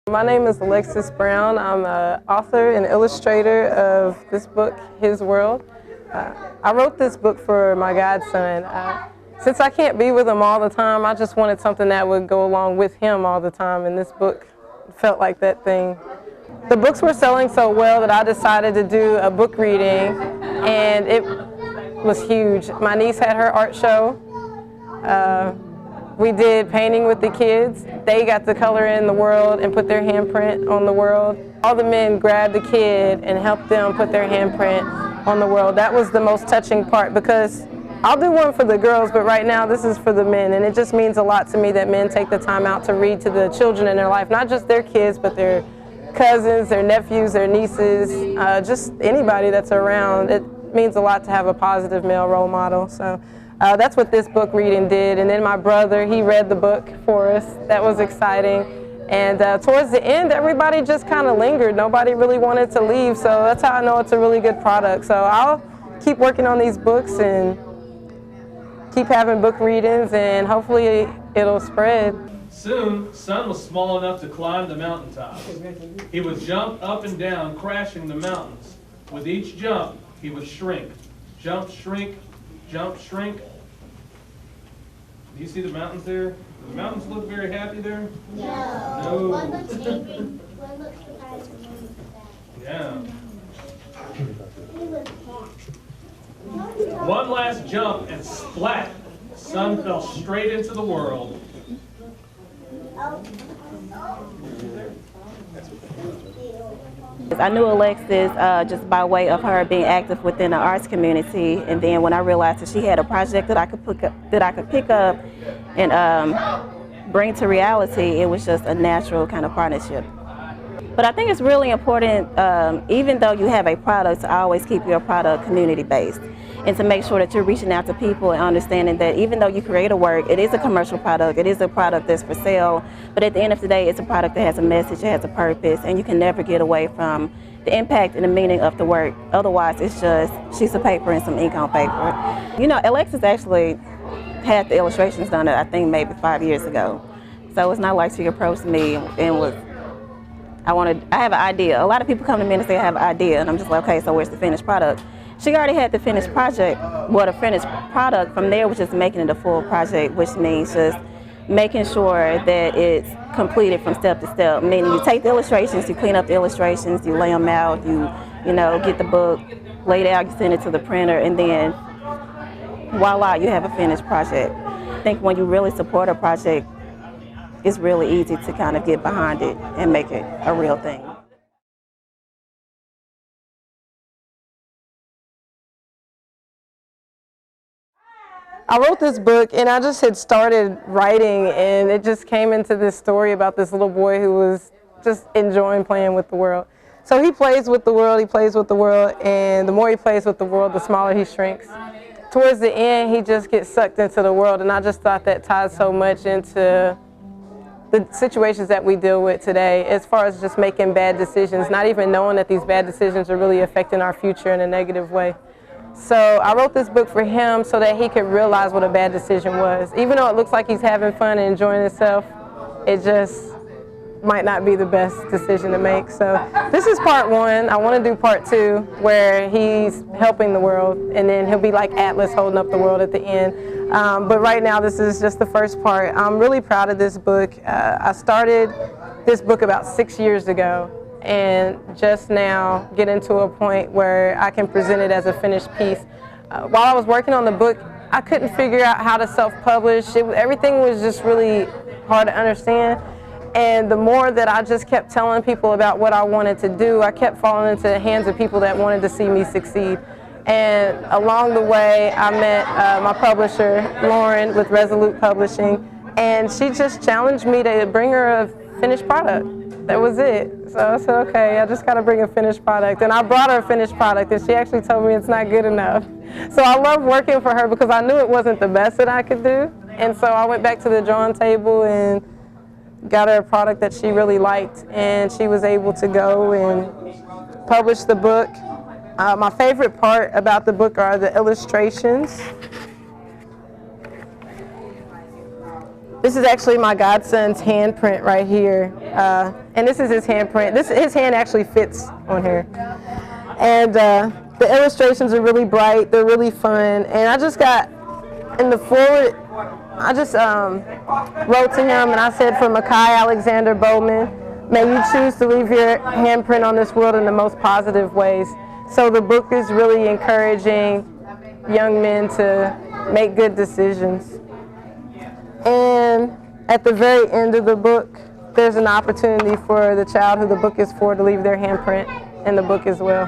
My name is Alexis Brown. I'm an author and illustrator of this book, His World. I wrote this book for my godson. Since I can't be with him all the time, I just wanted something that would go along with him all the time, and this book felt like that thing. The books were selling so well that I decided to do a book reading, and it was huge. My niece had her art show. We did painting with the kids. They got to color in the world and put their handprint on the world. All the men grabbed the kid and helped them put their handprint on the world. That was the most touching part, because I'll do one for the girls, but right now this is for the men, and it just means a lot to me that men take the time out to read to the children in their life, not just their kids, but their cousins, their nephews, their nieces, just anybody that's around. It means a lot to have a positive male role model. So that's what this book reading did. And then my brother, he read the book for us. That was exciting. And towards the end, everybody just kind of lingered. Nobody really wanted to leave, so that's how I know it's a really good product. So I'll keep working on these books and keep having book readings, and hopefully it'll spread. Soon, Son was small enough to climb the mountaintops. He would jump up and down, crashing the mountains. With each jump, he would shrink. Jump, shrink, jump, shrink. Do you see the mountains there? Do the mountains look very happy there? No. One looks angry, one looks surprised, and one looks sad. Yeah. One last jump and splat. Son fell straight into the world. I knew Alexis just by way of her being active within the arts community, and then when I realized that she had a project that I could pick up and bring to reality, it was just a natural kind of partnership. But I think it's really important, even though you have a product, to always keep your product community-based, and to make sure that you're reaching out to people and understanding that even though you create a work, it is a commercial product, it is a product that's for sale, but at the end of the day, it's a product that has a message, it has a purpose, and you can never get away from the impact and the meaning of the work. Otherwise, it's just sheets of paper and some ink on paper. You know, Alexis actually had the illustrations done, I think maybe 5 years ago. So it's not like she approached me and was, I have an idea. A lot of people come to me and say I have an idea, and I'm just like, okay, so where's the finished product? She already had the finished project, well, the finished product. From there was just making it a full project, which means just making sure that it's completed from step to step. Meaning you take the illustrations, you clean up the illustrations, you lay them out, you know, get the book laid out, you send it to the printer, and then voila, you have a finished project. I think when you really support a project, it's really easy to kind of get behind it and make it a real thing. I wrote this book, and I just had started writing, and it just came into this story about this little boy who was just enjoying playing with the world. So he plays with the world, and the more he plays with the world, the smaller he shrinks. Towards the end, he just gets sucked into the world, and I just thought that ties so much into the situations that we deal with today, as far as just making bad decisions, not even knowing that these bad decisions are really affecting our future in a negative way. So I wrote this book for him so that he could realize what a bad decision was. Even though it looks like he's having fun and enjoying himself, it just might not be the best decision to make. So this is part one. I want to do part two, where he's helping the world, and then he'll be like Atlas holding up the world at the end. But right now, this is just the first part. I'm really proud of this book. I started this book about 6 years ago, and just now getting to a point where I can present it as a finished piece. While I was working on the book, I couldn't figure out how to self-publish. Everything was just really hard to understand. And the more that I just kept telling people about what I wanted to do, I kept falling into the hands of people that wanted to see me succeed. And along the way, I met my publisher, Lauren, with Resolute Publishing, and she just challenged me to bring her a finished product. That was it. So I said, okay, I just got to bring a finished product. And I brought her a finished product, and she actually told me it's not good enough. So I love working for her because I knew it wasn't the best that I could do. And so I went back to the drawing table and got her a product that she really liked, and she was able to go and publish the book. My favorite part about the book are the illustrations. This is actually my godson's handprint right here. And this is his handprint. His hand actually fits on here. And the illustrations are really bright, they're really fun. And I just got, in the forward, I just wrote to him and I said, for Makai Alexander Bowman, may you choose to leave your handprint on this world in the most positive ways. So the book is really encouraging young men to make good decisions. And at the very end of the book, there's an opportunity for the child who the book is for to leave their handprint in the book as well.